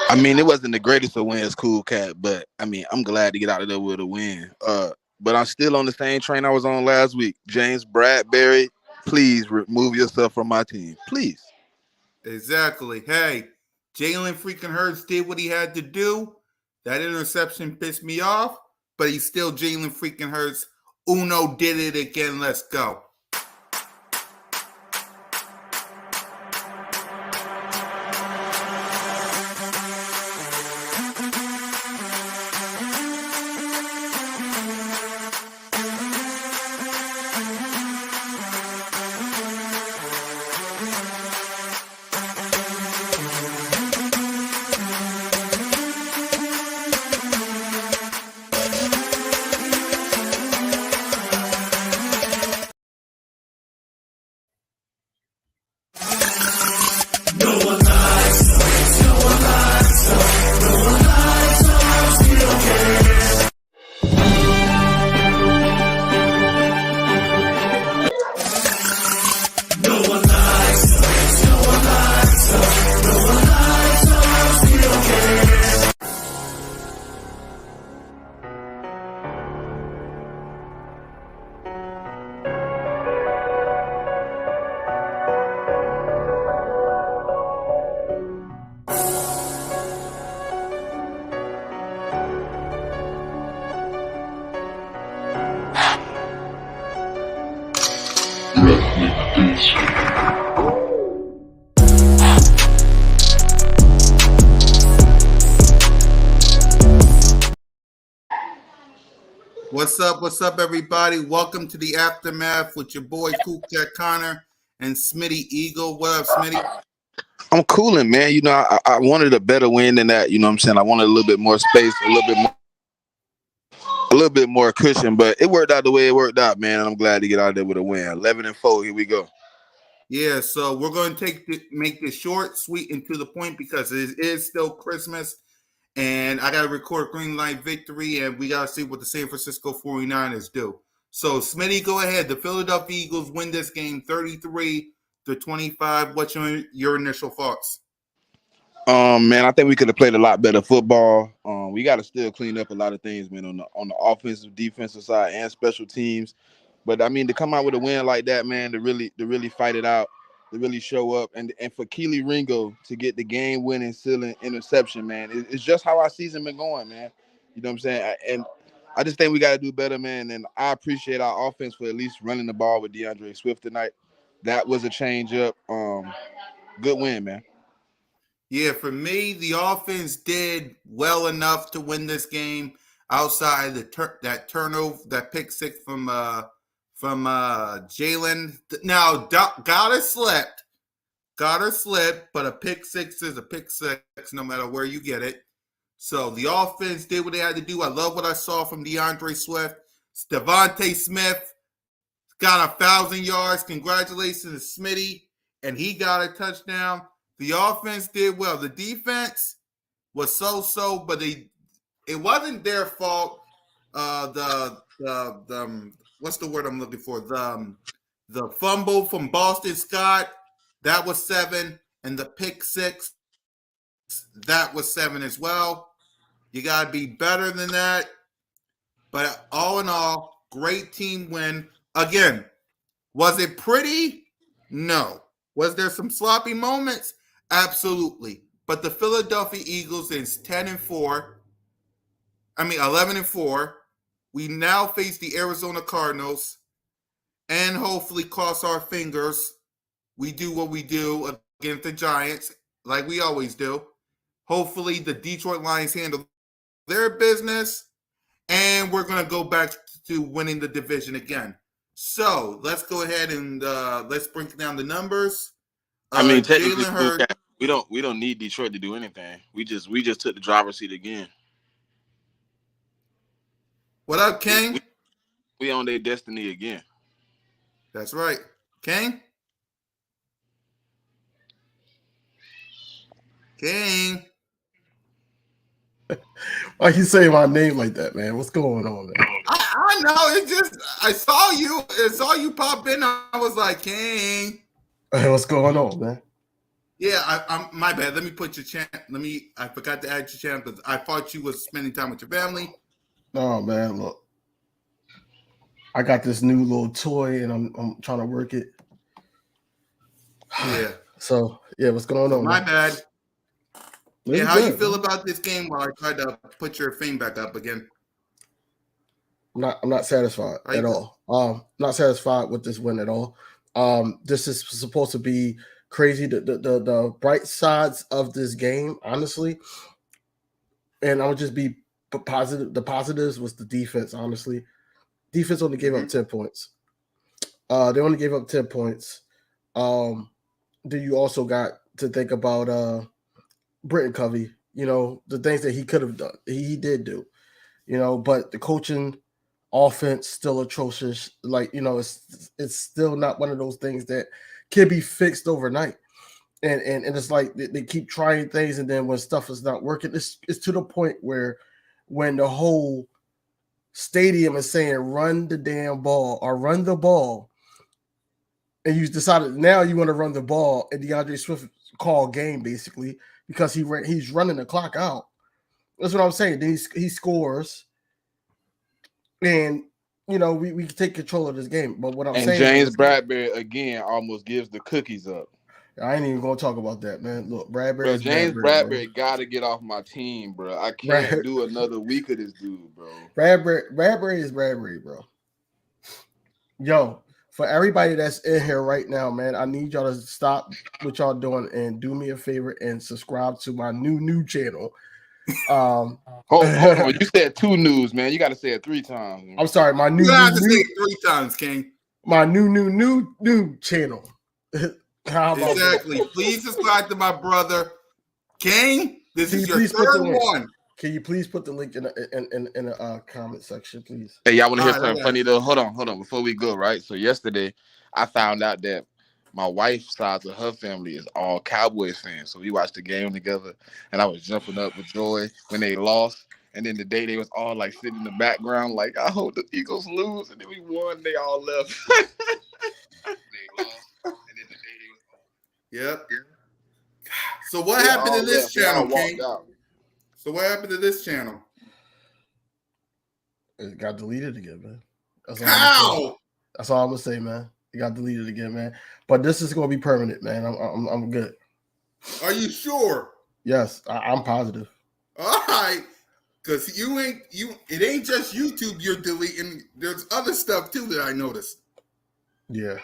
I mean, it wasn't the greatest of wins, Cool Cat, but I mean, I'm glad to get out of there with a win. But I'm still on the same train I was on last week. James Bradbury, please remove yourself from my team, please. Exactly. Hey, Jalen freaking Hurts did what he had to do. That interception pissed me off, but he's still Jalen freaking Hurts. Uno did it again. Let's go. What's up, everybody? Welcome to the Aftermath with your boy Cool Cat Connor and Smitty Eagle. What up, Smitty? I'm cooling, man. You know, I wanted a better win than that. You know what I'm saying? I wanted a little bit more space, a little bit more cushion, but it worked out the way it worked out, man. And I'm glad to get out there with a win. 11-4. Here we go. Yeah, so we're going to make this short, sweet, and to the point because it is still Christmas. And I got to record Green Light Victory, and we got to see what the San Francisco 49ers do. So, Smitty, go ahead. The Philadelphia Eagles win this game 33-25. What's your initial thoughts? Man, I think we could have played a lot better football. We got to still clean up a lot of things, man, on the offensive, defensive side, and special teams. But I mean, to come out with a win like that, man, to really fight it out, to really show up, and for Keely Ringo to get the game-winning sealing interception, man, it's just how our season been going, man. You know what I'm saying? And I just think we got to do better, man. And I appreciate our offense for at least running the ball with DeAndre Swift tonight. That was a change up. Good win, man. Yeah, for me, the offense did well enough to win this game outside that turnover, that pick six from Jalen. Now, Goddard slipped, but a pick six is a pick six no matter where you get it. So the offense did what they had to do. I love what I saw from DeAndre Swift. Devontae Smith got 1,000 yards. Congratulations to Smitty, and he got a touchdown. The offense did well. The defense was so-so, but it wasn't their fault. The what's the word I'm looking for? The fumble from Boston Scott, that was 7, and the pick six, that was 7 as well. You got to be better than that. But all in all, great team win. Again, was it pretty? No. Was there some sloppy moments? Absolutely. But the Philadelphia Eagles is 11-4. We now face the Arizona Cardinals and hopefully cross our fingers. We do what we do against the Giants like we always do. Hopefully the Detroit Lions handle their business and we're going to go back to winning the division again. So let's go ahead and let's break down the numbers. I mean, technically, we don't need Detroit to do anything. We just took the driver's seat again. What up, King? We own their destiny again. That's right, King. King. Why you say my name like that, man? What's going on, man? I know. I saw you pop in. I was like, King. Hey, what's going on, man? Yeah, I'm my bad. Let me put your channel. I forgot to add your channel because I thought you was spending time with your family. Oh man, look, I got this new little toy and I'm trying to work it. Yeah. So yeah, what's going So on? my Man? bad. This Yeah, is how you good, feel man. about this game while I try to put your thing back up again? I'm not satisfied How you at feel? all. Not satisfied with this win at all. This is supposed to be crazy. The bright sides of this game, honestly, and I would just be positive. The positives was the defense, honestly. Defense only gave up 10 points. They only gave up 10 points. Then you also got to think about Britton Covey, the things that he could have done. He did do, but the coaching offense still atrocious. Like, it's still not one of those things that can be fixed overnight. And it's like they keep trying things, and then when stuff is not working, it's to the point where when the whole stadium is saying run the damn ball or run the ball, and you decided now you want to run the ball, and DeAndre Swift call game basically because he's running the clock out. That's what I'm saying. Then he scores, and we take control of this game. But what I'm And saying James is, Bradbury again almost gives the cookies up. I ain't even gonna talk about that, man. Look, Bradbury Bro, is James Bradbury, bro. Bradbury got to get off my team, bro. I can't do another week of this dude, bro. Bradbury is Bradbury, bro. Yo, for everybody that's in here right now, man, I need y'all to stop what y'all doing and do me a favor and subscribe to my new channel. Hold on. You said 2 news, man. You got to say it 3 times. Man. I'm sorry, my You have to say it 3 times, King. My new channel. Exactly. Please subscribe to my brother, King. This is your third one. Can you please put the link in the comment section, please? Hey, y'all want to hear something funny though? Hold on. Before we go, right? So yesterday, I found out that my wife's side of her family is all Cowboys fans. So we watched the game together, and I was jumping up with joy when they lost. And then the day they was all like sitting in the background, like, I hope the Eagles lose. And then we won. They all left. They lost. And then the day they was. Yep. So what happened to this channel, King? Out. So what happened to this channel? It got deleted again, man. How? That's all I'm gonna say, man. It got deleted again, man. But this is gonna be permanent, man. I'm good. Are you sure? Yes, I'm positive. All right, because it ain't just YouTube you're deleting. There's other stuff too that I noticed. Yeah.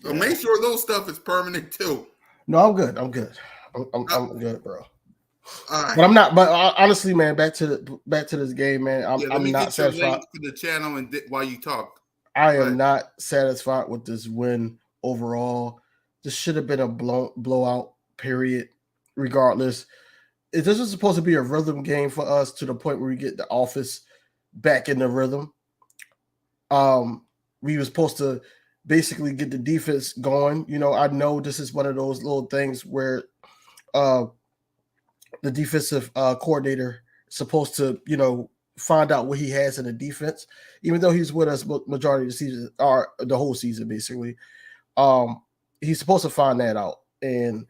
So make sure those stuff is permanent too. No, I'm good. I'm good, bro. Right. But I'm not. But honestly, man, back to this game, man. I'm not satisfied. To the channel and while you talk, I am not satisfied with this win overall. This should have been a blowout. Period. Regardless, this is supposed to be a rhythm game for us to the point where we get the offense back in the rhythm. We were supposed to basically get the defense going. I know this is one of those little things where the defensive coordinator is supposed to, find out what he has in the defense, even though he's with us majority of the season or the whole season, basically. He's supposed to find that out. And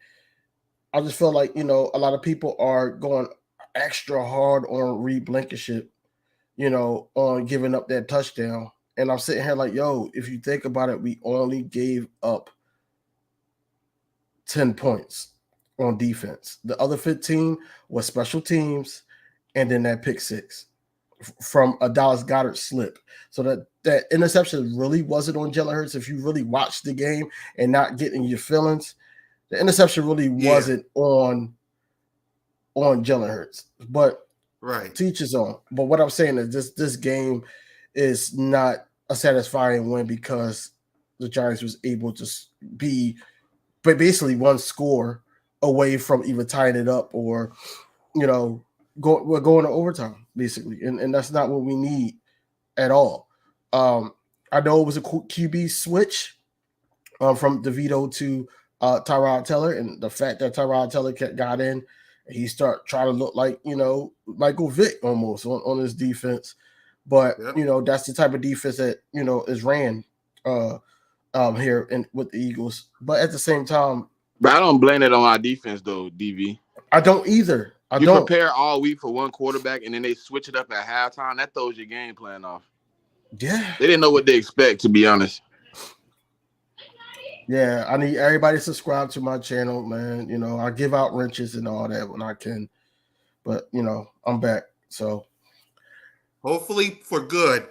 I just feel like, a lot of people are going extra hard on Reed Blankenship, on giving up that touchdown. And I'm sitting here like, yo, if you think about it, we only gave up 10 points on defense. The other 15 was special teams and then that pick 6 from a Dallas Goedert slip. So that interception really wasn't on Jalen Hurts. If you really watched the game and not getting your feelings, the interception really wasn't on Jalen Hurts. But right, teach his own. But what I'm saying is this game is not a satisfying win because the Giants was able to be basically one score away from either tying it up or, we're going to overtime, basically. And that's not what we need at all. I know it was a QB switch from DeVito to Tyrod Taylor, and the fact that Tyrod Taylor got in, he started trying to look like, Michael Vick almost on his defense. But, that's the type of defense that, is ran here with the Eagles. But at the same time, But I don't blame it on our defense though, DV. I don't either. I You don't. prepare all week for one quarterback, and then they switch it up at halftime. That throws your game plan off. Yeah. They didn't know what they expect, to be honest. Yeah, I need everybody to subscribe to my channel, man. You know, I give out wrenches and all that when I can. But, you know, I'm back. So Hopefully for good.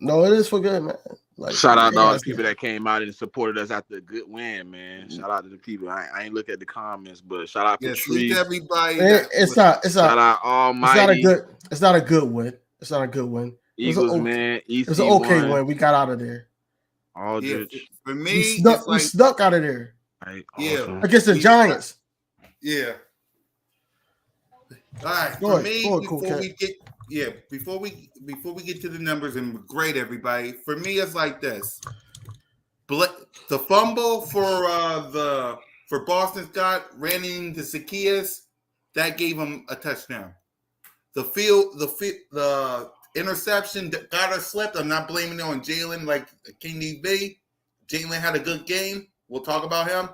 no, it is for good, man. Like, Shout out to all the that's people good. that came out and supported us after a good win, man. Shout out to the people. I ain't look at the comments, but shout out Yes, Patrice. everybody. It's not Shout out Almighty. it's not a good win. It's not a good win. Eagles, man. It was an okay win. We got out of there. Aldrich. For me, we snuck out of there. Right, yeah. Against the Giants. Yeah. All right. Go For me, ahead, before we get to the numbers and grade everybody, for me it's like this. The fumble for Boston Scott ran into Zacchaeus, that gave him a touchdown. The interception that got us slipped. I'm not blaming it on Jalen like King DB. Jalen had a good game. We'll talk about him.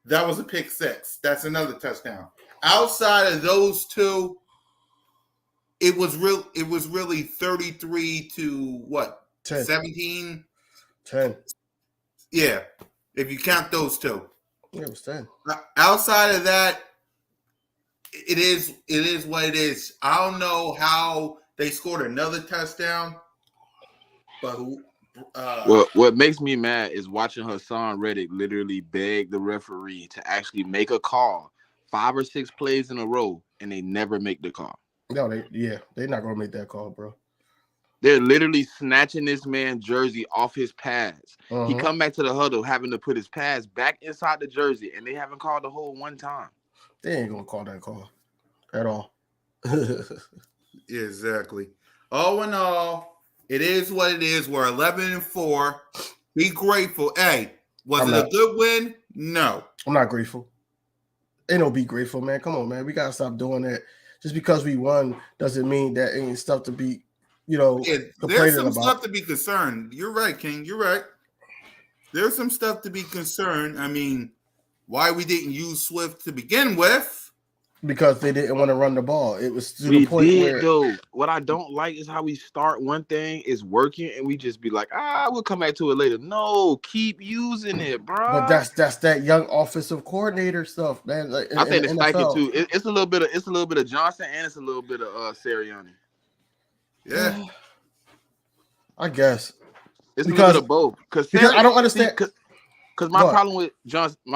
That was a pick six. That's another touchdown. Outside of those two, it was really 33 to what? 10. 17? 10. Yeah. If you count those two. Yeah, it was 10. Outside of that, it is what it is. I don't know how they scored another touchdown, but what makes me mad is watching Hassan Reddick literally beg the referee to actually make a call 5 or 6 plays in a row, and they never make the call. No, they're not gonna make that call, bro. They're literally snatching this man's jersey off his pads. Uh-huh. He come back to the huddle having to put his pads back inside the jersey, and they haven't called the whole one time. They ain't gonna call that call at all. Exactly. All in all, it is what it is. We're 11-4. Be grateful. Hey, was it a good win? No. I'm not grateful. Ain't no be grateful, man. Come on, man. We gotta stop doing that. Just because we won doesn't mean that ain't stuff to be, there's some stuff to be concerned. You're right, King. You're right. There's some stuff to be concerned. I mean, why we didn't use Swift to begin with? Because they didn't want to run the ball. It was to the point where though. What I don't like is how we start one thing is working and we just be like, we'll come back to it later. No, keep using it, bro. But that's that young offensive coordinator stuff, man. Like, I think it's like it too. It's a little bit of Johnson and it's a little bit of Sirianni. Yeah, I guess it's because, a little bit of both. Because I don't understand. Because my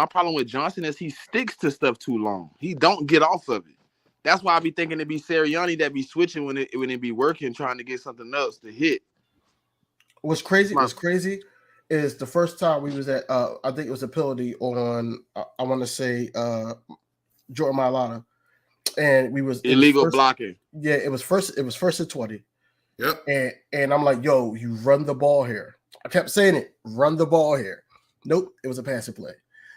problem with Johnson is he sticks to stuff too long. He don't get off of it. That's why I be thinking it'd be Sirianni that be switching when it be working, trying to get something else to hit. What's crazy is the first time we was at I think it was a penalty on I want to say Jordan Mailata, and illegal blocking. Yeah, it was first and 20. Yep. And I'm like, yo, you run the ball here. I kept saying it, run the ball here. Nope, it was a passing play.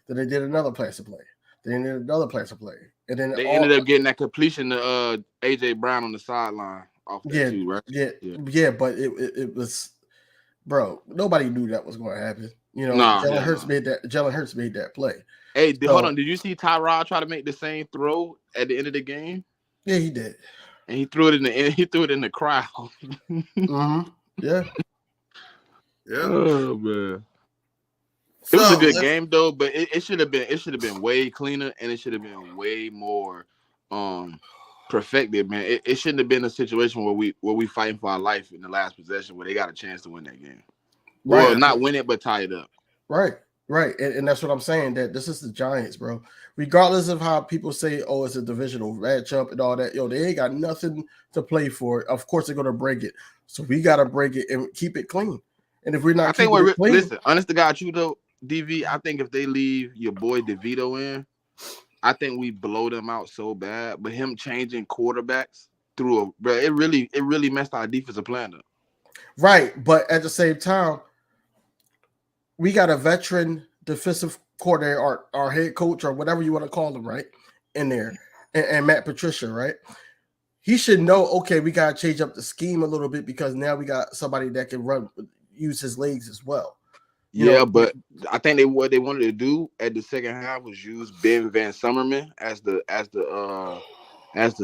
Then they did another passing play. Then they did another passing play. And then they ended up getting that completion to AJ Brown on the sideline off that too, right? Yeah, but it was, bro, nobody knew that was going to happen. Jalen Hurts made that play. Hey, hold on. Did you see Tyrod try to make the same throw at the end of the game? Yeah, he did. And he threw it in the crowd. Mm-hmm. Yeah. Yeah. Oh man. It was a good game though, but it should have been way cleaner and it should have been way more perfected, man. It shouldn't have been a situation where we fighting for our life in the last possession where they got a chance to win that game. Right. Well, not win it, but tie it up. Right. And that's what I'm saying, that this is the Giants, bro. Regardless of how people say, oh, it's a divisional matchup and all that, they ain't got nothing to play for. Of course, they're gonna break it. So we gotta break it and keep it clean. And if we're not listen, honest to God, you though, DV, I think if they leave your boy DeVito in, I think we blow them out so bad. But him changing quarterbacks it really messed our defensive plan up. Right, but at the same time, we got a veteran defensive coordinator, or our head coach, or whatever you want to call him, right, in there, and Matt Patricia, right? He should know, okay, we got to change up the scheme a little bit because now we got somebody that can use his legs as well. Yeah, but I think what they wanted to do at the second half was use Ben Van Summerman as the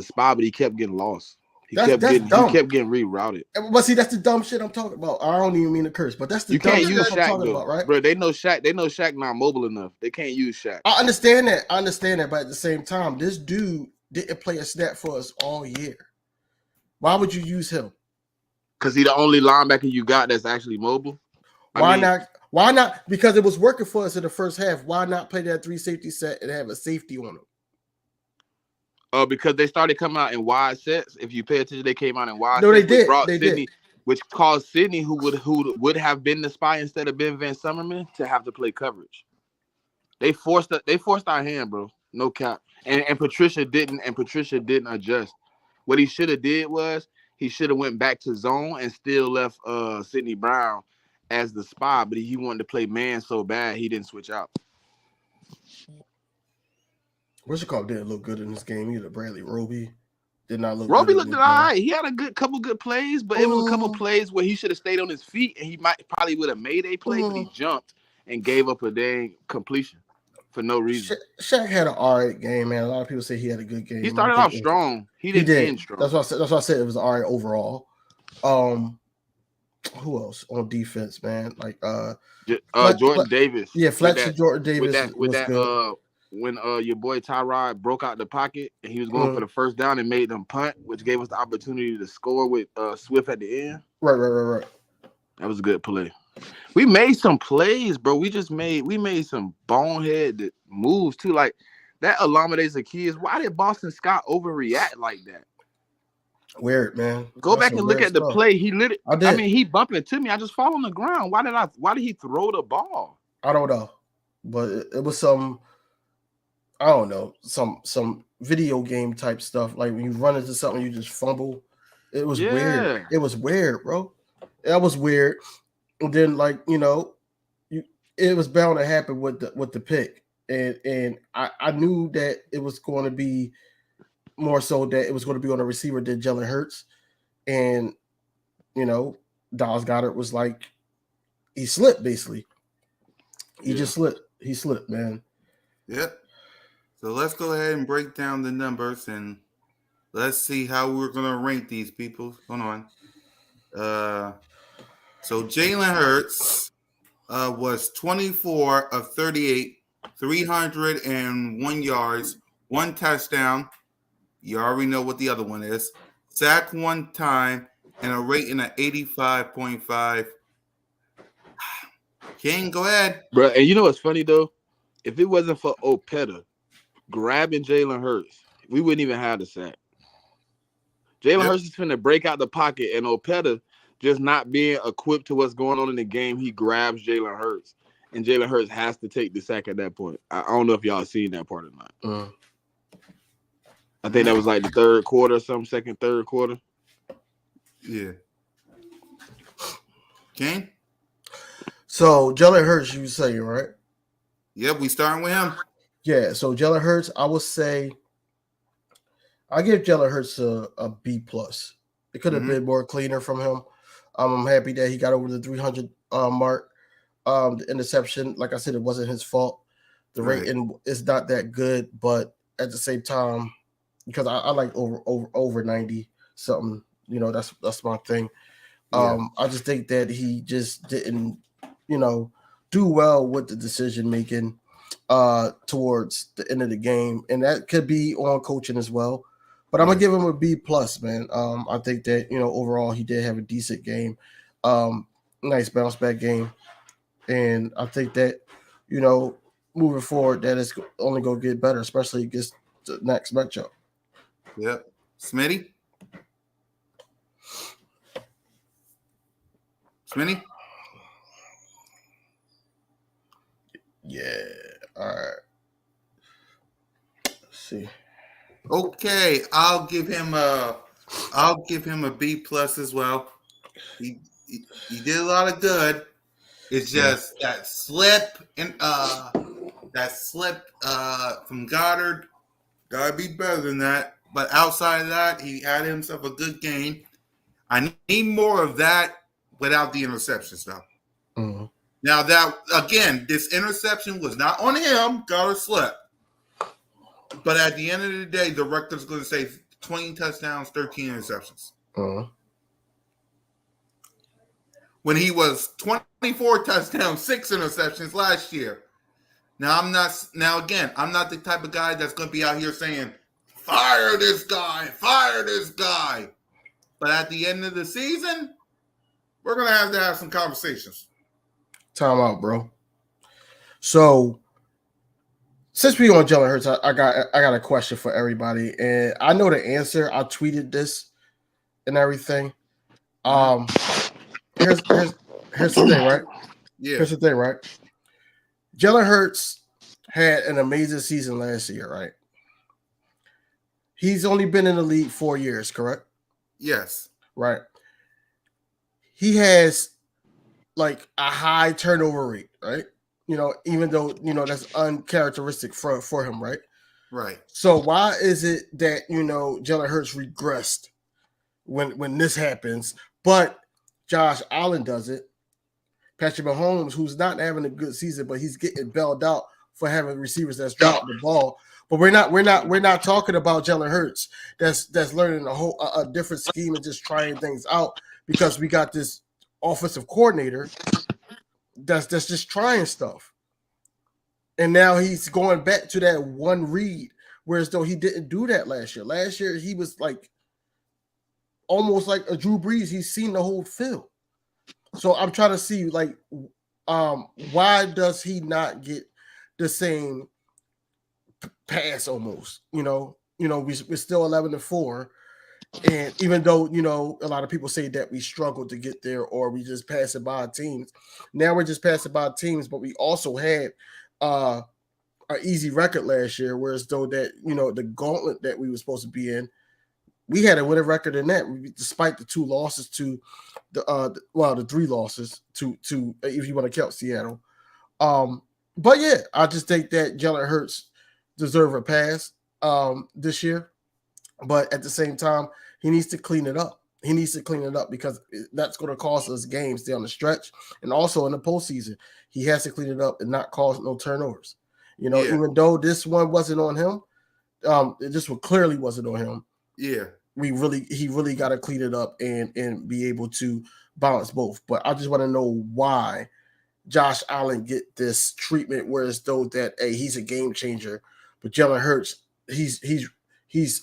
spy, but he kept getting lost. That's He dumb. kept getting rerouted. But see, that's the dumb shit I'm talking about. I don't even mean to curse, but that's the You dumb can't shit use I'm Shaq talking though, about, right? bro. They know Shaq not mobile enough. They can't use Shaq. I understand that. But at the same time, this dude didn't play a snap for us all year. Why would you use him? Because he's the only linebacker you got that's actually mobile. Why not? Why not? Because it was working for us in the first half. Why not play that 3 safety set and have a safety on him? Because they started coming out in wide sets. If you pay attention, they came out in wide No, sets. they did. Brought They Sydney, did. which caused Sydney, who would have been the spy instead of Ben Van Summerman, to have to play coverage. They forced our hand, bro. No cap. And Patricia didn't adjust. What he should have did was he should have went back to zone and still left Sidney Brown as the spy, but he wanted to play man so bad he didn't switch out. Wishakov didn't look good in this game either. Bradley Roby did not look Roby good. looked all right. He had a couple good plays, but it was a couple plays where he should have stayed on his feet and he probably would have made a play, but he jumped and gave up a dang completion for no reason. Shaq had an all right game, man. A lot of people say he had a good game. He started off strong. He did end strong. That's why I said it was all right overall. Who else on defense, man? Like Jordan Davis. Yeah, Fletcher Jordan Davis with that good. When your boy Tyrod broke out the pocket and he was going for the first down and made them punt, which gave us the opportunity to score with Swift at the end. Right. That was a good play. We made some plays, bro. We made some bonehead moves too. Like that Olamide Zaccheaus. Why did Boston Scott overreact like that? Weird, man. Go back and look at the play. He lit it. I mean, he bumped into me. I just fall on the ground. Why did he throw the ball? I don't know. But it was some, I don't know, some video game type stuff. Like when you run into something, you just fumble. It was weird. It was weird, bro. That was weird. And then, like, it was bound to happen with the pick. And I knew that it was going to be more so that it was going to be on a receiver than Jalen Hurts. And, Dallas Goedert was like, he slipped, basically. He just slipped. He slipped, man. Yep. So let's go ahead and break down the numbers and let's see how we're going to rank these people. Hold on. So Jalen Hurts was 24 of 38, 301 yards, 1 touchdown. You already know what the other one is. Sack 1 time and a rating of 85.5. King, go ahead. Bro, and you know what's funny, though? If it wasn't for Opeta grabbing Jalen Hurts, we wouldn't even have the sack. Jalen Hurts is finna break out the pocket, and Opeta just not being equipped to what's going on in the game, he grabs Jalen Hurts, and Jalen Hurts has to take the sack at that point. I don't know if y'all seen that part or not. I think that was like the third quarter or something, third quarter. Yeah. King? So Jalen Hurts, you say, right? Yep, we starting with him. Yeah, so Jalen Hurts, I would say I give Jalen Hurts a B+. It could have been more cleaner from him. I'm happy that he got over the 300 mark. The interception, like I said, it wasn't his fault. The rating is not that good, but at the same time, because I like over 90 something, that's my thing. I just think that he just didn't, do well with the decision making towards the end of the game, and that could be on coaching as well. But I'm gonna give him a B+, man. I think that overall he did have a decent game, nice bounce back game, and I think that moving forward that it's only gonna get better, especially against the next matchup. Yep, Smitty. Yeah. All right. Let's see. Okay, I'll give him a B+ as well. He did a lot of good. It's just that slip and from Goddard. Gotta be better than that. But outside of that, he had himself a good game. I need more of that without the interceptions, though. Now that again, this interception was not on him. Goddard slept. But at the end of the day, the record's going to say 20 touchdowns, 13 interceptions. When he was 24 touchdowns, 6 interceptions last year. Now I'm not the type of guy that's going to be out here saying, fire this guy. But at the end of the season, we're going to have some conversations. Time out, bro. So since we on Jalen Hurts, I got a question for everybody, and I know the answer. I tweeted this and everything. Here's the thing, right? Yeah. Here's the thing, right? Jalen Hurts had an amazing season last year, right? He's only been in the league 4 years, correct? Yes. Right. He has like a high turnover rate, right? Even though, that's uncharacteristic for him, right? Right. So why is it that, Jalen Hurts regressed when this happens, but Josh Allen does it? Patrick Mahomes, who's not having a good season, but he's getting bailed out for having receivers that's dropping the ball. But we're not talking about Jalen Hurts that's learning a different scheme and just trying things out, because we got this offensive coordinator that's just trying stuff. And now he's going back to that one read, whereas though he didn't do that last year. Last year he was like almost like a Drew Brees. He's seen the whole field. So I'm trying to see why does he not get the same pass almost? We're still 11-4. And even though, a lot of people say that we struggled to get there or we just pass it by teams. Now we're just passing by teams, but we also had an easy record last year, whereas though that, the gauntlet that we were supposed to be in, we had a winning record in that, despite the 2 losses to the 3 losses to if you want to count Seattle. But yeah, I just think that Jalen Hurts deserve a pass this year. But at the same time, he needs to clean it up. He needs to clean it up because that's going to cost us games down the stretch. And also in the postseason, he has to clean it up and not cause no turnovers. Even though this one wasn't on him, this one clearly wasn't on him. Yeah. He really got to clean it up and be able to balance both. But I just want to know why Josh Allen get this treatment, whereas though that he's a game changer, but Jalen Hurts, he's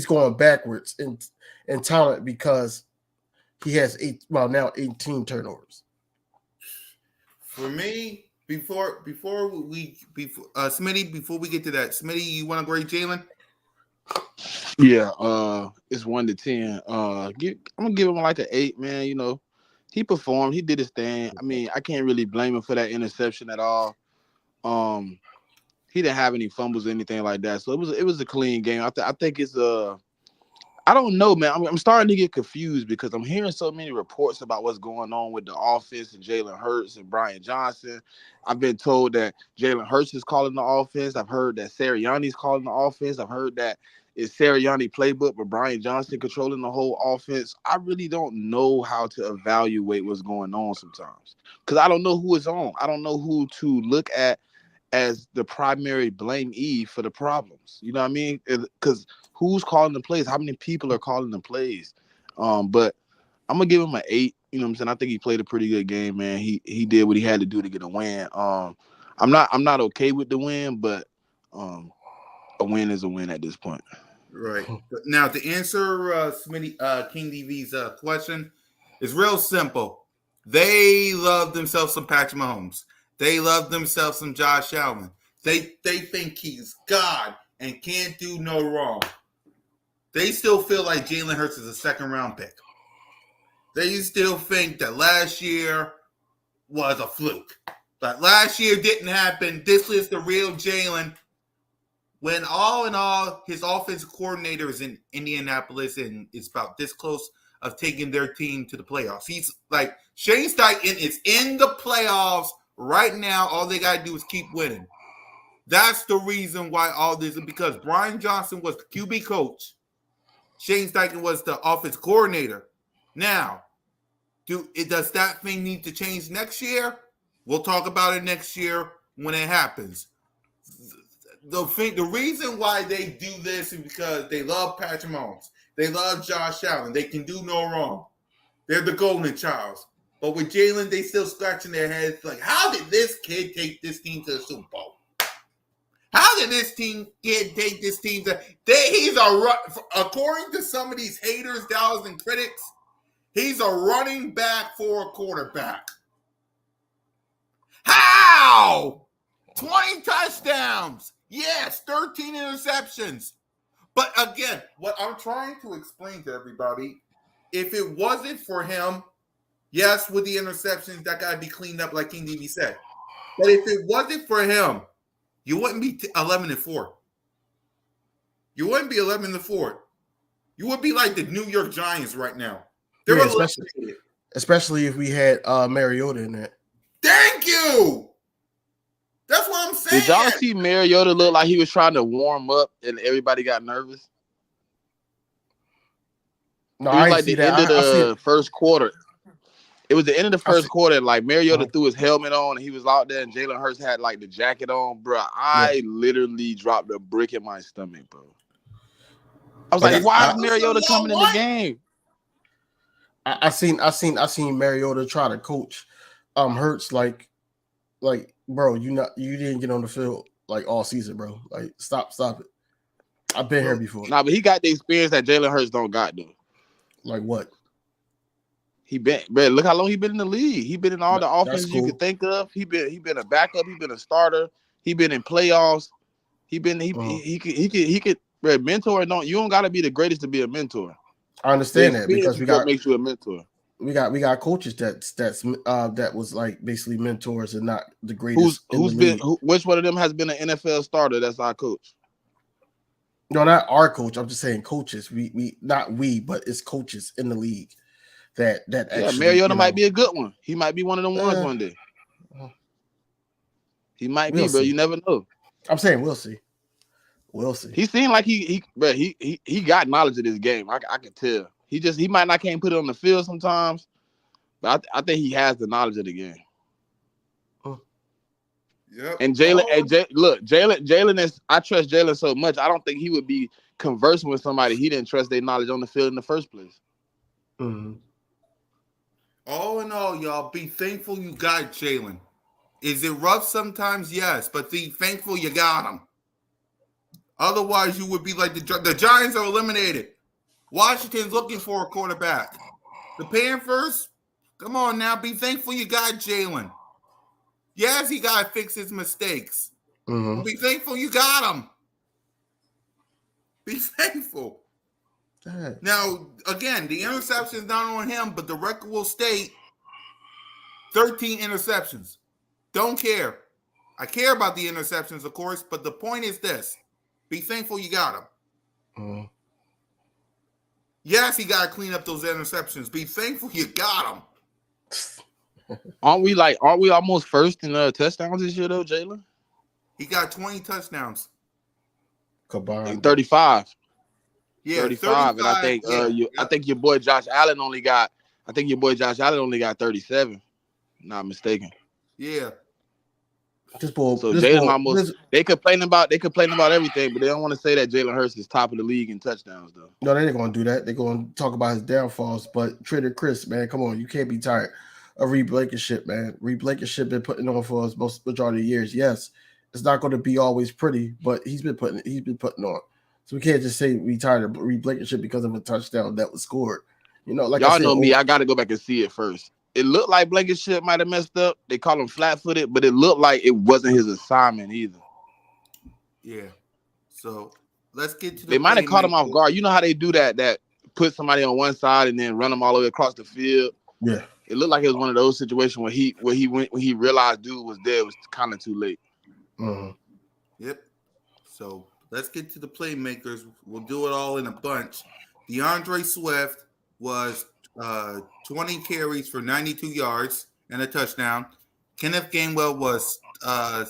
going backwards in talent because he has 18 turnovers. For me, before we Smitty, before we get to that, Smitty, you want to grade Jalen? Yeah, it's 1 to 10. I'm gonna give him like an 8, man. He performed, he did his thing. I mean, I can't really blame him for that interception at all. He didn't have any fumbles or anything like that, so it was a clean game. I think it's I don't know, man. I'm starting to get confused because I'm hearing so many reports about what's going on with the offense and Jalen Hurts and Brian Johnson. I've been told that Jalen Hurts is calling the offense. I've heard that Sirianni's calling the offense. I've heard that it's Sirianni playbook, but Brian Johnson controlling the whole offense. I really don't know how to evaluate what's going on sometimes because I don't know who is on. I don't know who to look at as the primary blamee for the problems. You know what I mean? Because who's calling the plays? How many people are calling the plays? But I'm gonna give him an 8. You know what I'm saying? I think he played a pretty good game, man. He did what he had to do to get a win. I'm not okay with the win, but a win is a win at this point. Right. Now to answer Smitty King DV's question is real simple. They love themselves some Patrick Mahomes. They love themselves some Josh Allen. They think he's God and can't do no wrong. They still feel like Jalen Hurts is a 2nd round pick. They still think that last year was a fluke. But last year didn't happen. This is the real Jalen. When all in all, his offensive coordinator is in Indianapolis and is about this close of taking their team to the playoffs. He's like, Shane Steichen is in the playoffs right now. All they got to do is keep winning. That's the reason why all this is because Brian Johnson was the QB coach. Shane Steichen was the offensive coordinator. Now, does that thing need to change next year? We'll talk about it next year when it happens. The reason why they do this is because they love Patrick Mahomes. They love Josh Allen. They can do no wrong. They're the golden child. But with Jalen, they still scratching their heads like, how did this kid take this team to the Super Bowl? How did this kid take this team to? According to some of these haters, doubters, and critics, he's a running back for a quarterback. How? 20 touchdowns. Yes, 13 interceptions. But again, what I'm trying to explain to everybody, if it wasn't for him, yes, with the interceptions, that got to be cleaned up like King DB said. But if it wasn't for him, you wouldn't be 11-4. You wouldn't be 11-4. You would be like the New York Giants right now. Yeah, especially if we had Mariota in there. Thank you. That's what I'm saying. Did y'all see Mariota look like he was trying to warm up and everybody got nervous? No, it was I like see the that. end of the first quarter. It was the end of the first quarter. Like Mariota threw his helmet on and he was out there, and Jalen Hurts had like the jacket on, bro. I literally dropped a brick in my stomach, bro. I was like, why is Mariota coming in the game? I seen Mariota try to coach Hurts like bro, you didn't get on the field like all season, bro. Like stop it. I've been here before. Nah, but he got the experience that Jalen Hurts don't got though. Like what? He been, bro, look how long he been in the league. He been in all the offenses you could think of. He been a backup. He been a starter. He been in playoffs. He could bro, mentor. You don't gotta be the greatest to be a mentor. I understand that because we got makes you a mentor. We got coaches that was like basically mentors and not the greatest. Which one of them has been an NFL starter? That's our coach. No, not our coach. I'm just saying coaches. But it's coaches in the league that actually. Mariota might be a good one. He might be one of them ones one day. He might be, bro. You never know. I'm saying we'll see. We'll see. He seemed like he got knowledge of this game. I can tell. He might not can't put it on the field sometimes, but I think he has the knowledge of the game. Yep. And Jalen is. I trust Jalen so much. I don't think he would be conversing with somebody he didn't trust their knowledge on the field in the first place. Mm-hmm. All in all, y'all, be thankful you got Jalen. Is it rough sometimes? Yes, but be thankful you got him. Otherwise, you would be like the Giants are eliminated. Washington's looking for a quarterback. The Panthers, come on now, be thankful you got Jalen. Yes, he got to fix his mistakes. Mm-hmm. Be thankful you got him. Be thankful. Now, again, the interception is not on him, but the record will state 13 interceptions. Don't care. I care about the interceptions, of course, but the point is this. Be thankful you got him. Mm-hmm. Yes, he got to clean up those interceptions. Be thankful you got him. Aren't we almost first in touchdowns this year though, Jalen? He got 20 touchdowns. Combined. 35. Yeah, 35. And I think your boy Josh Allen only got 37. Not mistaken. Yeah. Jalen almost they complain about everything, but they don't want to say that Jalen Hurts is top of the league in touchdowns though. No, they ain't gonna do that. They're gonna talk about his downfalls. But Trader Chris, man, come on, you can't be tired of Reed Blankenship, man. Reed Blankenship been putting on for us most majority of years. Yes, it's not going to be always pretty, but he's been putting on. So we can't just say we tired of Reed Blankenship because of a touchdown that was scored. You know, like y'all know me, I got to go back and see it first. It looked like Blankenship might have messed up. They call him flat-footed, but it looked like it wasn't his assignment either. Yeah. So let's get to They might have caught him off guard. You know how they do that put somebody on one side and then run them all the way across the field. Yeah. It looked like it was one of those situations when he realized dude was there. It was kind of too late. Mm-hmm. Yep. So let's get to the playmakers. We'll do it all in a bunch. DeAndre Swift was 20 carries for 92 yards and a touchdown. Kenneth Gainwell was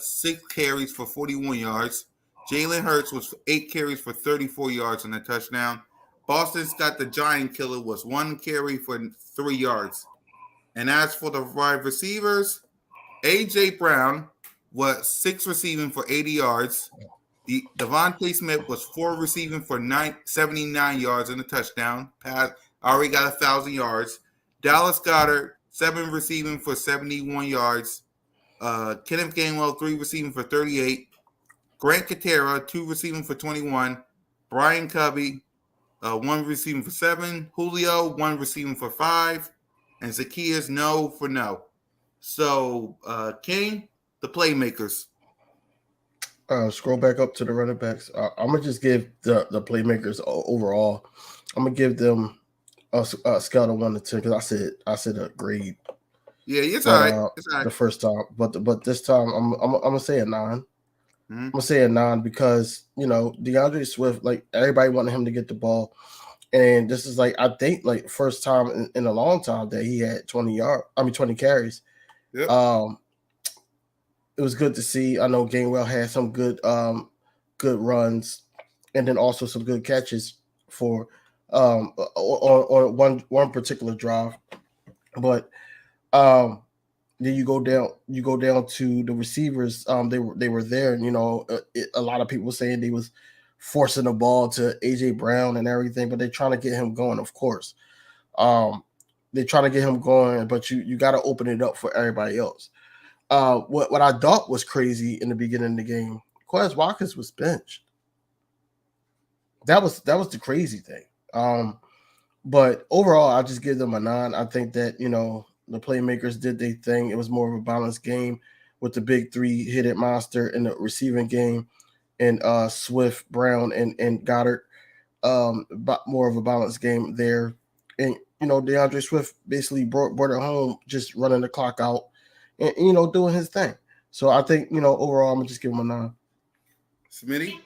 6 carries for 41 yards. Jalen Hurts was 8 carries for 34 yards and a touchdown. Boston Scott, the Giant Killer, was 1 carry for 3 yards. And as for the wide receivers, AJ Brown was 6 receiving for 80 yards. Devontae Smith was 4 receiving for 79 yards and a touchdown. Pass already got 1,000 yards. Dallas Goedert 7 receiving for 71 yards. Kenneth Gainwell 3 receiving for 38. Grant Katera 2 receiving for 21. Brian Covey 1 receiving for 7. Julio 1 receiving for 5. And Zacchaeus no. So King, the playmakers. Scroll back up to the running backs. I'm gonna just give the playmakers overall. I'm gonna give them a scale of 1 to 10 because I said a grade. Yeah, it's all right. It's all right. The first time, but this time I'm gonna say a 9. Mm-hmm. I'm gonna say a 9 because DeAndre Swift, like everybody wanted him to get the ball, and this is I think first time in a long time that he had 20 carries. Yep. It was good to see. I know Gainwell had some good runs, and then also some good catches for on one particular drive. But then you go down to the receivers. They were there, and a lot of people saying they was forcing the ball to AJ Brown and everything, but they're trying to get him going. Of course, they're trying to get him going, but you got to open it up for everybody else. What I thought was crazy in the beginning of the game, Quez Watkins was benched. That was the crazy thing. But overall, I just give them a 9. I think that the playmakers did their thing. It was more of a balanced game with the big 3-headed monster in the receiving game, and Swift, Brown, and Goedert. But more of a balanced game there, and DeAndre Swift basically brought it home, just running the clock out. And doing his thing. So I think overall, I'm gonna just give him a 9. Smitty?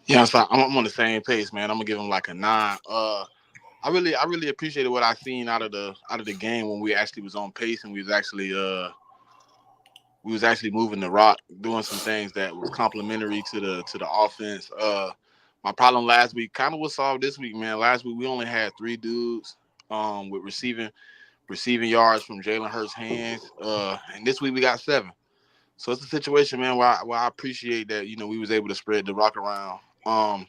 Yeah, so I'm on the same pace, man. I'm gonna give him a 9. I really appreciated what I seen out of the game when we actually was on pace and we was actually moving the rock, doing some things that was complementary to the offense. My problem last week kind of was solved this week, man. Last week we only had 3 dudes with receiving yards from Jalen Hurts' hands. And this week we got 7. So it's a situation, man, where I appreciate that, we was able to spread the rock around. I'm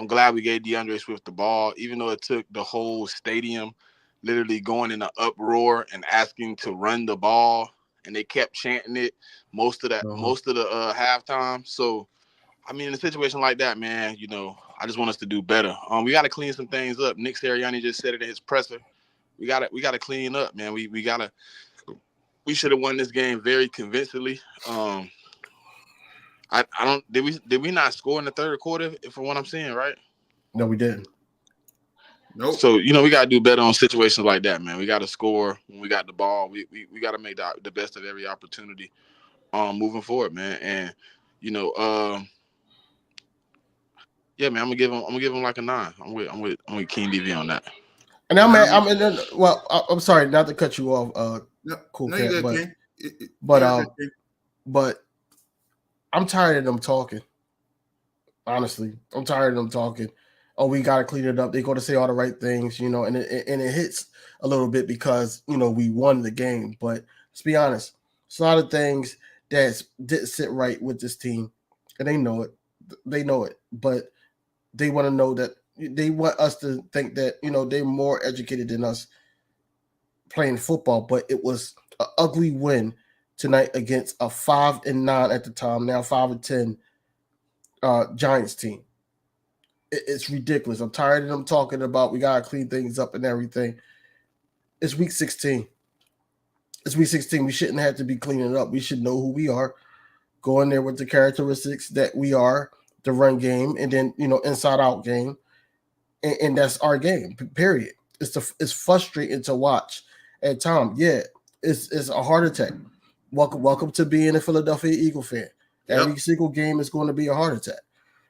glad we gave DeAndre Swift the ball, even though it took the whole stadium literally going in an uproar and asking to run the ball, and they kept chanting it most of the halftime. So, I mean, in a situation like that, man, I just want us to do better. We got to clean some things up. Nick Sirianni just said it in his presser. We gotta clean up, man. We should have won this game very convincingly. Did we not score in the third quarter, from what I'm seeing, right? No, we didn't. Nope. So we gotta do better on situations like that, man. We gotta score when we got the ball. We gotta make the best of every opportunity moving forward, man. And yeah, man, I'm gonna give him a 9. I'm with King DV on that. And I'm sorry not to cut you off, Cool Cat, but I'm tired of them talking. Honestly, I'm tired of them talking. Oh, we gotta clean it up. They're gonna say all the right things, and it hits a little bit because we won the game. But let's be honest, it's a lot of things that didn't sit right with this team, and they know it. They know it, but they want to know that. They want us to think that they're more educated than us playing football, but it was an ugly win tonight against a 5-9 at the time, now 5-10 Giants team. It's ridiculous. I'm tired of them talking about we gotta clean things up and everything. It's week 16. It's week 16. We shouldn't have to be cleaning it up. We should know who we are, go in there with the characteristics that we are, the run game, and then inside out game. And that's our game, period. It's frustrating to watch at times. Yeah, it's a heart attack. Welcome to being a Philadelphia Eagle fan. Yep. Every single game is going to be a heart attack.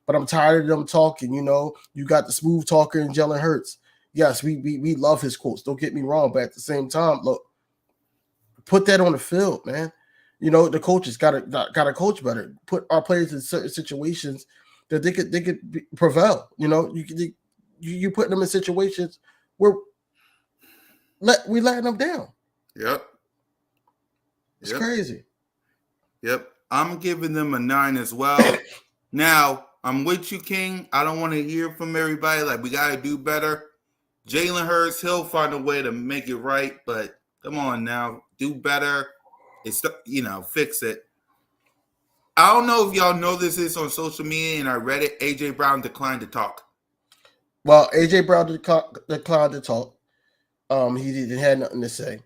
But I'm tired of them talking. You got the smooth talker in Jalen Hurts. Yes, we love his quotes. Don't get me wrong, but at the same time, look, put that on the field, man. The coaches got to coach better. Put our players in certain situations that they could prevail. You put them in situations where we letting them down. Yep. It's crazy. Yep. I'm giving them a 9 as well. Now, I'm with you, King. I don't want to hear from everybody like we got to do better. Jalen Hurts, he'll find a way to make it right, but come on now, do better. It's fix it. I don't know if y'all know this is on social media, and I read it. AJ Brown declined to talk. Well, AJ Brown declined to talk. He didn't have nothing to say.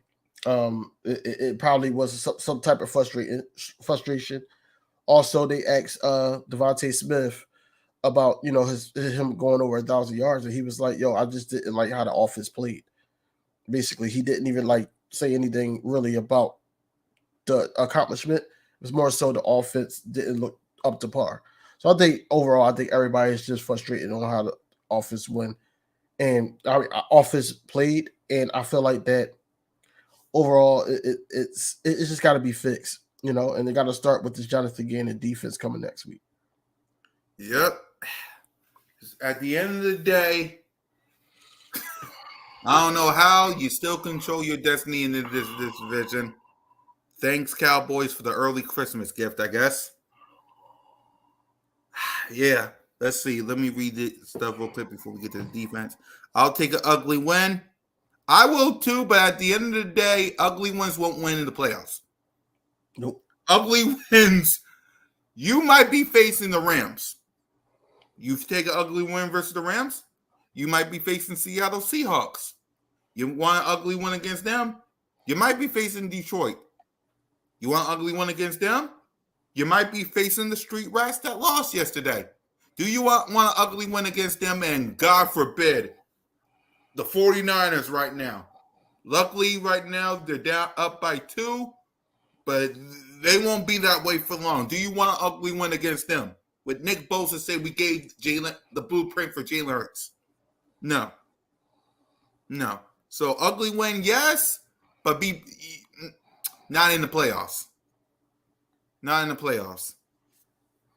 It probably was some type of frustration. Also, they asked Devontae Smith about him going over 1,000 yards, and he was like, "Yo, I just didn't like how the offense played." Basically, he didn't even say anything really about the accomplishment. It was more so the offense didn't look up to par. So I think overall, everybody is just frustrated on how the offense went and our offense played, and I feel like that overall it's just got to be fixed, and they got to start with this Jonathan Gannon defense coming next week. Yep. At the end of the day, I don't know how you still control your destiny in this division. Thanks, Cowboys, for the early Christmas gift, I guess. Yeah, let's see. Let me read the stuff real quick before we get to the defense. I'll take an ugly win. I will too, but at the end of the day, ugly wins won't win in the playoffs. Nope. Ugly wins. You might be facing the Rams. You take an ugly win versus the Rams, you might be facing Seattle Seahawks. You want an ugly win against them? You might be facing Detroit. You want an ugly win against them? You might be facing the Street Rats that lost yesterday. Do you want an ugly win against them? And God forbid, the 49ers right now. Luckily, right now, they're down up by 2, but they won't be that way for long. Do you want an ugly win against them? With Nick Bosa say we gave Jalen the blueprint for Jalen Hurts. No. So ugly win, yes, but be not in the playoffs. Not in the playoffs.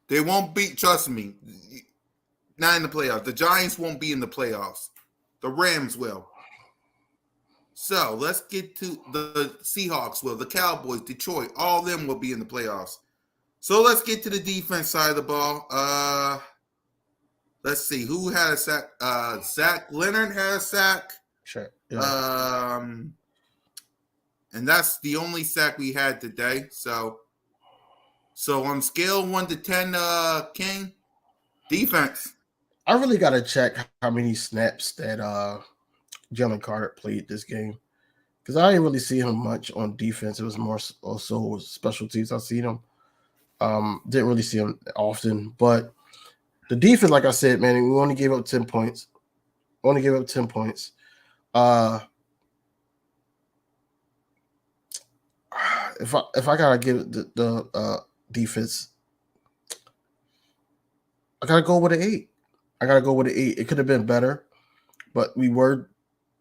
They won't beat, trust me, not in the playoffs. The Giants won't be in the playoffs. The Rams will. So let's get to the Seahawks will, the Cowboys, Detroit, all of them will be in the playoffs. So let's get to the defense side of the ball. Let's see. Who had a sack? Zach Leonard had a sack. Sure. Yeah. And that's the only sack we had today. So on scale 1 to 10, King, defense. I really got to check how many snaps that Jalen Carter played this game, because I didn't really see him much on defense. It was more also special teams. I seen him. Didn't really see him often, but the defense, like I said, man, we only gave up 10 points. If I gotta give the defense, I gotta go with an 8. It could have been better, but we were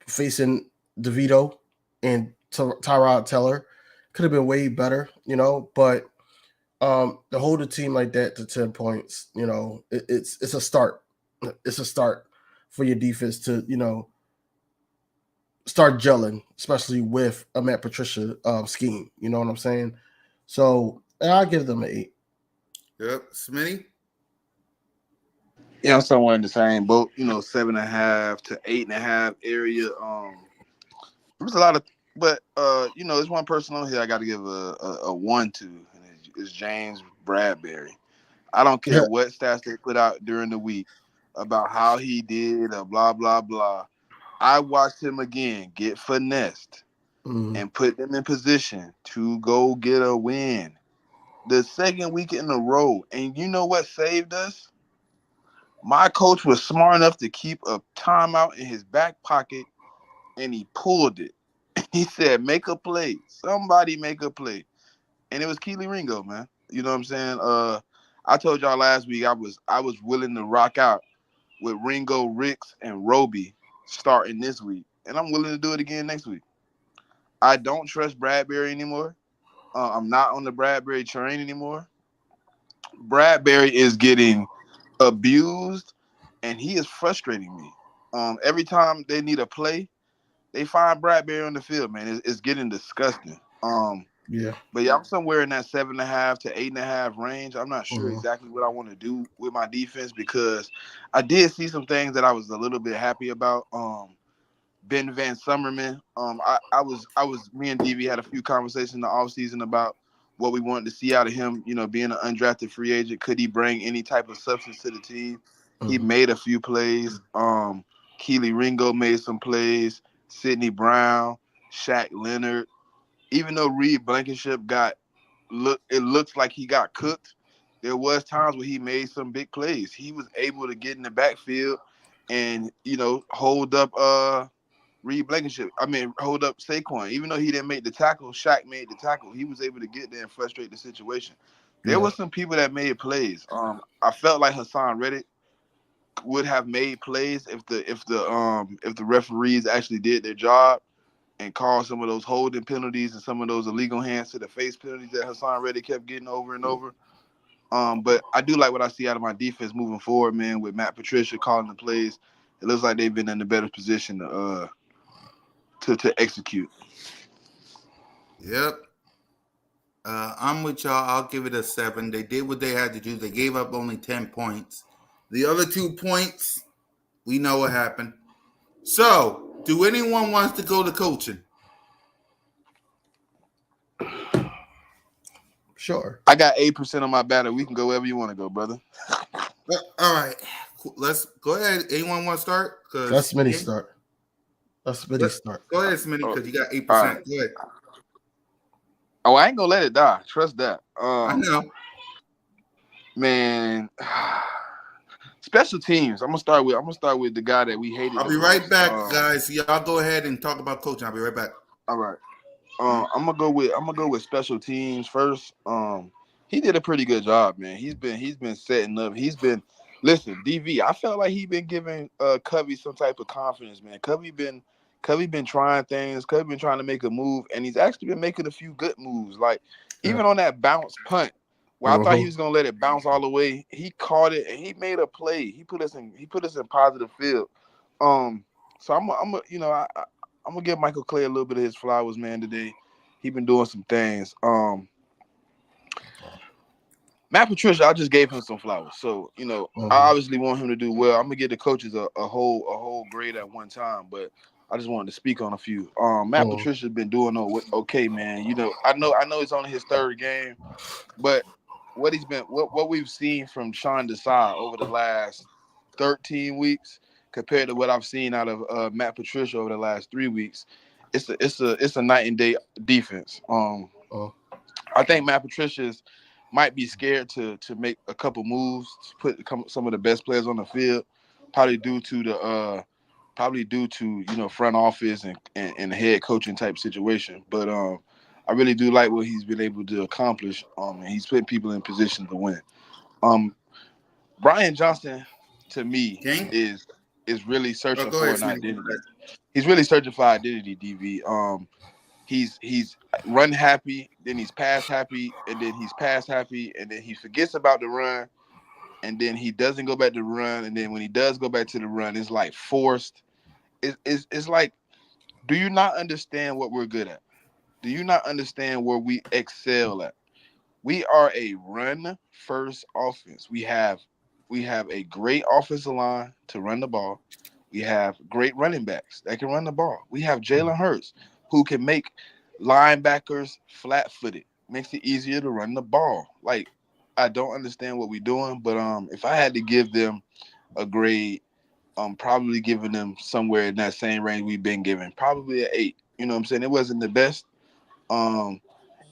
facing DeVito and Tyrod Taylor. Could have been way better, but to hold a team like that to 10 points, it's a start. It's a start for your defense to, start gelling, especially with a Matt Patricia scheme. You know what I'm saying? So I'll give them an 8. Yep. Smitty? Yeah, I'm somewhere in the same boat, 7.5 to 8.5 area. There was a lot of, but there's one person on here I got to give a 1 to, and it's James Bradberry. I don't care what stats they put out during the week about how he did, blah blah blah. I watched him again get finessed and put them in position to go get a win. The second week in a row, and you know what saved us? My coach was smart enough to keep a timeout in his back pocket, and he pulled it. He said, make a play. Somebody make a play. And it was Keely Ringo, man. You know what I'm saying? I told y'all last week I was willing to rock out with Ringo, Ricks, and Roby starting this week. And I'm willing to do it again next week. I don't trust Bradberry anymore. I'm not on the Bradberry train anymore. Bradberry is getting abused, and he is frustrating me. Every time they need a play, they find Bradberry on the field, man. It's getting disgusting. Yeah. But yeah, I'm somewhere in that 7.5 to 8.5 range. I'm not sure Mhm. exactly what I want to do with my defense because I did see some things that I was a little bit happy about. Ben Van Summerman. Me and DV had a few conversations in the offseason about what we wanted to see out of him. You know, being an undrafted free agent, could he bring any type of substance to the team? He Mhm. made a few plays. Keely Ringo made some plays. Sidney Brown, Shaq Leonard. Even though Reed Blankenship it looks like he got cooked. There was times where he made some big plays. He was able to get in the backfield and hold up Reed Blankenship. I mean, hold up Saquon. Even though he didn't make the tackle, Shaq made the tackle. He was able to get there and frustrate the situation. There Yeah. was some people that made plays. I felt like Hassan Reddick would have made plays if the referees actually did their job and called some of those holding penalties and some of those illegal hands to the face penalties that Hassan Reddick kept getting over and over. But I do like what I see out of my defense moving forward, man. With Matt Patricia calling the plays, it looks like they've been in a better position to execute. Yep. I'm with y'all. I'll give it a 7. They did what they had to do. They gave up only 10 points. The other 2 points, we know what happened. So, do anyone wants to go to coaching? Sure. I got 8% on my battery. We can go wherever you want to go, brother. All right. Let's go ahead. Anyone want to start? That's Smitty start. That's Smitty start. Go ahead, Smitty, Oh, because you got 8%. all right. Go ahead. Oh, I ain't gonna let it die. Trust that. I know. Man, special teams. I'm gonna start with the guy that we hated. I'll be right back, guys. Y'all go ahead and talk about coaching. I'll be right back. All right. I'm gonna go with special teams first. He did a pretty good job, man. He's been setting up. Listen, DV. I felt like he been giving Covey some type of confidence, man. Covey been trying things. Covey been trying to make a move, and he's actually been making a few good moves. Like even on that bounce punt, where I thought he was gonna let it bounce all the way, he caught it and he made a play. He put us in positive field. So I'm gonna give Michael Clay a little bit of his flowers, man. Today, he been doing some things. Matt Patricia, I just gave him some flowers, so I obviously want him to do well. I'm gonna give the coaches a whole grade at one time, but I just wanted to speak on a few. Matt Patricia's been doing okay, man. I know it's only his third game, but what we've seen from Sean Desai over the last 13 weeks compared to what I've seen out of Matt Patricia over the last 3 weeks, it's a night and day defense. I think Matt Patricia's might be scared to make a couple moves to put some of the best players on the field, probably due to front office and head coaching type situation. But I really do like what he's been able to accomplish. And he's putting people in position to win. Brian Johnson, to me, is really searching for an identity. He's really searching for identity, DV. He's run happy, then he's pass happy, and then he's pass happy, and then he forgets about the run, and then he doesn't go back to the run, and then when he does go back to the run, it's like forced. It's like, do you not understand what we're good at? Do you not understand where we excel at? We are a run first offense. We have a great offensive line to run the ball. We have great running backs that can run the ball. We have Jalen Hurts who can make linebackers flat-footed. Makes it easier to run the ball. Like, I don't understand what we're doing, but if I had to give them a grade, probably giving them somewhere in that same range we've been given, probably an 8. You know what I'm saying? It wasn't the best. And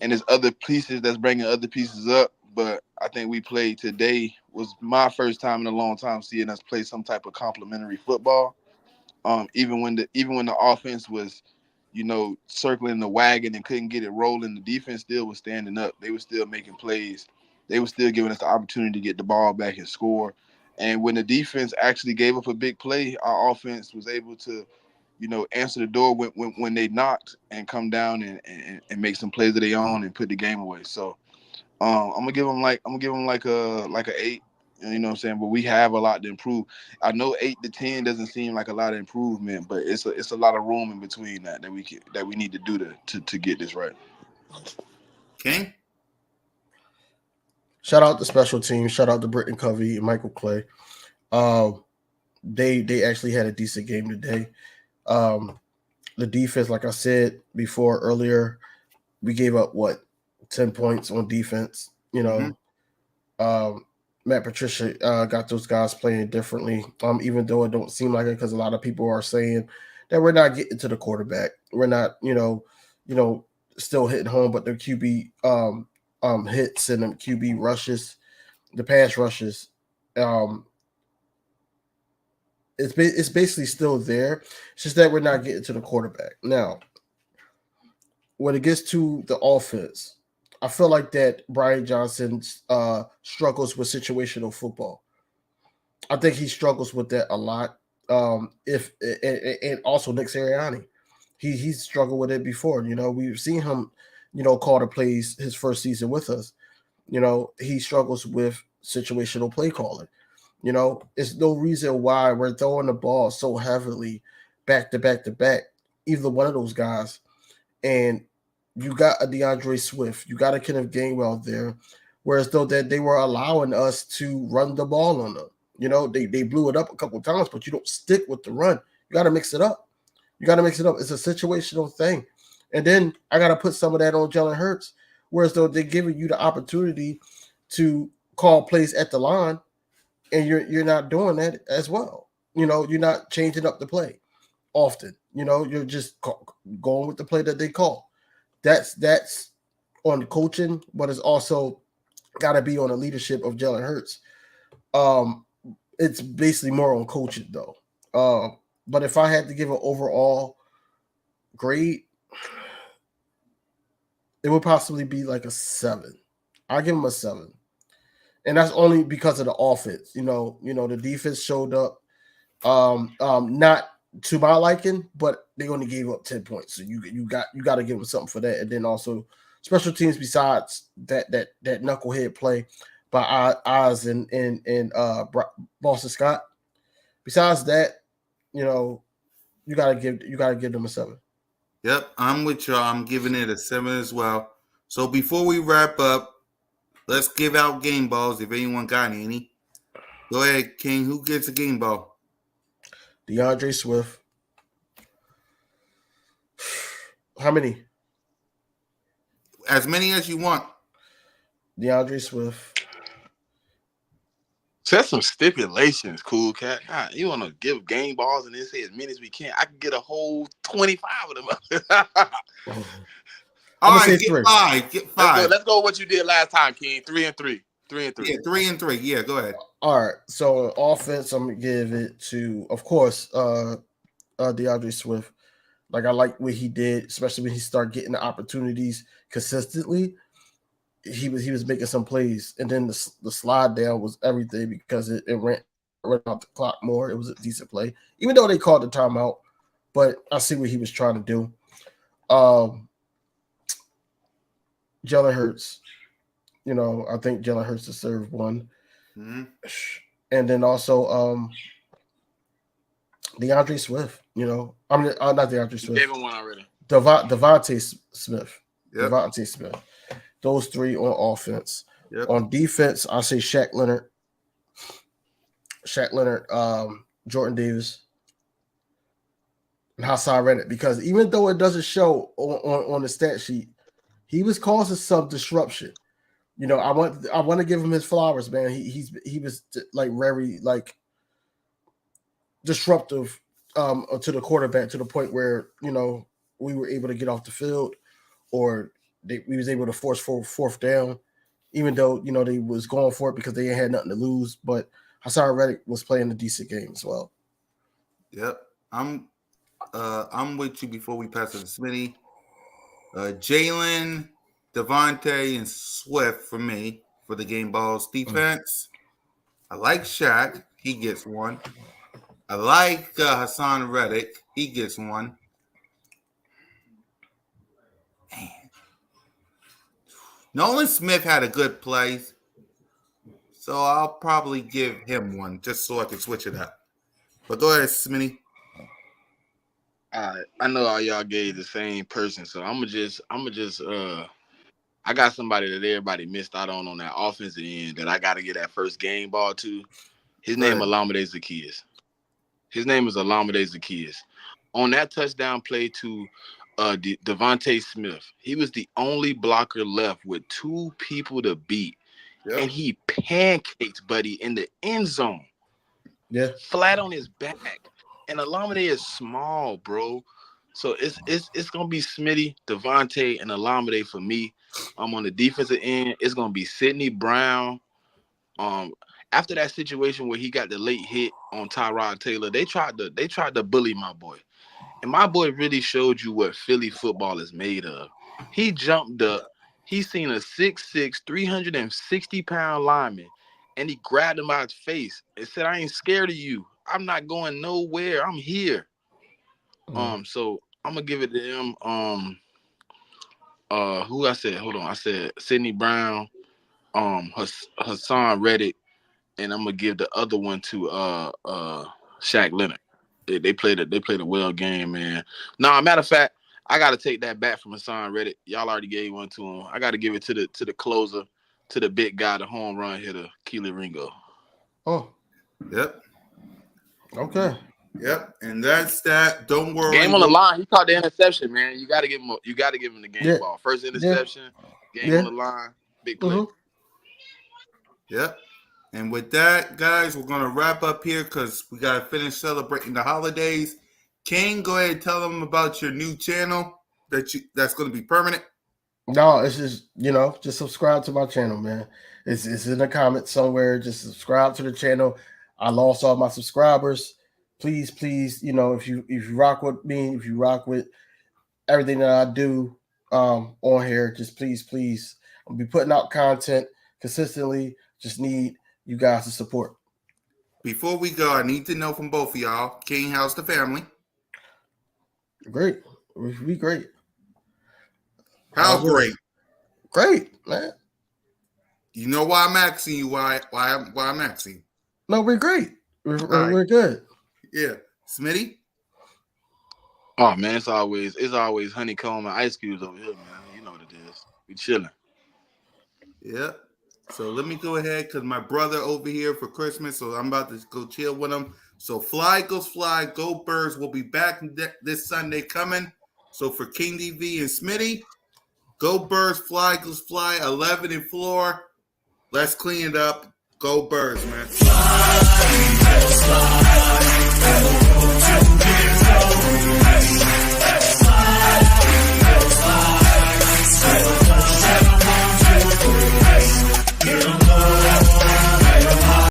there's other pieces that's bringing other pieces up. But I think we played today was my first time in a long time seeing us play some type of complementary football. Even when the offense was, circling the wagon and couldn't get it rolling, the defense still was standing up. They were still making plays. They were still giving us the opportunity to get the ball back and score. And when the defense actually gave up a big play, our offense was able to answer the door when they knocked and come down and make some plays of their own and put the game away. So I'm gonna give them like a 8. You know what I'm saying? But we have a lot to improve. I know 8 to 10 doesn't seem like a lot of improvement, but it's a lot of room in between that we need to do to get this right. King? Shout out the special team. Shout out to Britton Covey and Michael Clay. They actually had a decent game today. The defense, like I said before earlier, we gave up 10 points on defense. Matt Patricia got those guys playing differently. Even though it don't seem like it, because a lot of people are saying that we're not getting to the quarterback. We're not, still hitting home, but the QB hits and the QB rushes, the pass rushes, it's basically still there. It's just that we're not getting to the quarterback. Now, when it gets to the offense, I feel like that Brian Johnson struggles with situational football. I think he struggles with that a lot. And also Nick Sirianni, he's struggled with it before. We've seen him, call the plays his first season with us. He struggles with situational play calling. It's no reason why we're throwing the ball so heavily back to back to back, either one of those guys. And you got a DeAndre Swift, you got a Kenneth Gainwell there, whereas though that they were allowing us to run the ball on them. They blew it up a couple of times, but you don't stick with the run. You got to mix it up. It's a situational thing. And then I got to put some of that on Jalen Hurts, whereas though they're giving you the opportunity to call plays at the line, and you're not doing that as well. You're not changing up the play often. You're just going with the play that they call. That's on the coaching, but it's also got to be on the leadership of Jalen Hurts. It's basically more on coaching though. But if I had to give an overall grade, it would possibly be like a 7. I'll give him a 7. And that's only because of the offense. The defense showed up. Not to my liking, but they only gave up 10 points. So you got to give them something for that. And then also special teams besides that knucklehead play by Oz and Boston Scott. Besides that, you gotta give them a 7. Yep, I'm with y'all. I'm giving it a 7 as well. So before we wrap up, let's give out game balls if anyone got any. Go ahead, King. Who gets a game ball? DeAndre Swift. How many? As many as you want. DeAndre Swift. Set some stipulations, cool cat. God, you want to give game balls and then say as many as we can? I can get a whole 25 of them. All right, get 5. Get 5. Let's go with what you did last time, King. 3 and 3. 3 and 3. Yeah, 3 and 3. Yeah, go ahead. All right. So offense, I'm gonna give it to, of course, DeAndre Swift. Like I like what he did, especially when he started getting the opportunities consistently. He was making some plays, and then the slide down was everything because it ran out the clock more. It was a decent play, even though they called the timeout. But I see what he was trying to do. Jalen Hurts, I think Jalen Hurts deserved 1. Mm-hmm. And then also DeAndre Swift. I'm not DeAndre Swift. Gave him 1 already. Devontae Smith. Yep. Devontae Smith. Those 3 on offense. Yep. On defense, I'll say Shaq Leonard, Jordan Davis, and Hassan Reddick. Because even though it doesn't show on the stat sheet, he was causing some disruption. I want to give him his flowers, man. He was like very like disruptive to the quarterback to the point where we were able to get off the field, or we was able to force fourth down, even though they was going for it because they had nothing to lose. But Hassan Reddick was playing a decent game as well. Yep, I'm with you. Before we pass it to Smitty, Jalen, Devontae, and Swift for me for the game balls. Defense, I like Shaq. He gets 1. I like Hassan Reddick. He gets 1. Man. Nolan Smith had a good play, so I'll probably give him 1 just so I can switch it up. But go ahead, Smitty. I know all y'all gave the same person, so I'm gonna just I got somebody that everybody missed out on that offensive end that I got to get that first game ball to. His name is Olamide Zaccheaus. His name is Olamide Zaccheaus. On that touchdown play to Devontae Smith, he was the only blocker left with 2 people to beat. Yep. And he pancaked Buddy in the end zone. Yeah. Flat on his back. And Olamide is small, bro. So it's gonna be Smitty, Devontae, and Olamide for me. On the defensive end, it's gonna be Sidney Brown. After that situation where he got the late hit on Tyrod Taylor, they tried to bully my boy. And my boy really showed you what Philly football is made of. He jumped up, he seen a 6'6", 360-pound lineman, and he grabbed him by his face and said, "I ain't scared of you. I'm not going nowhere. I'm here." So I'm gonna give it to him. Who I said? Hold on. I said Sidney Brown, Hassan Reddick, and I'm gonna give the other one to Shaq Leonard. They played a well game, man. Nah, matter of fact, I gotta take that back from Hassan Reddick. Y'all already gave one to him. I gotta give it to the closer, to the big guy, the home run hitter, Keely Ringo. Oh, yep. Okay. Yep, and that's that. Don't worry. Game on the line. He caught the interception, man. You gotta give him the game ball. First interception, game on the line, big play. Yep. And with that, guys, we're gonna wrap up here because we gotta finish celebrating the holidays. King, go ahead and tell them about your new channel that's gonna be permanent. No, it's just just subscribe to my channel, man. It's in the comments somewhere. Just subscribe to the channel. I lost all my subscribers. Please, if you rock with me, if you rock with everything that I do on here, just please, I'll be putting out content consistently. Just need you guys to support. Before we go, I need to know from both of y'all, King, how's the family? Great. We great. How great? Great, man. You know why I'm asking you why I'm asking? No, we're great. We're good. Yeah. Smitty? Oh man, it's always honeycomb and ice cubes over here, man. You know what it is. We chilling. Yeah. So let me go ahead because my brother over here for Christmas, so I'm about to go chill with him. So Fly Goes Fly, Go Birds will be back this Sunday coming. So for King DV and Smitty, Go Birds, Fly Goes Fly, 11 and floor. Let's clean it up. Go Birds, man.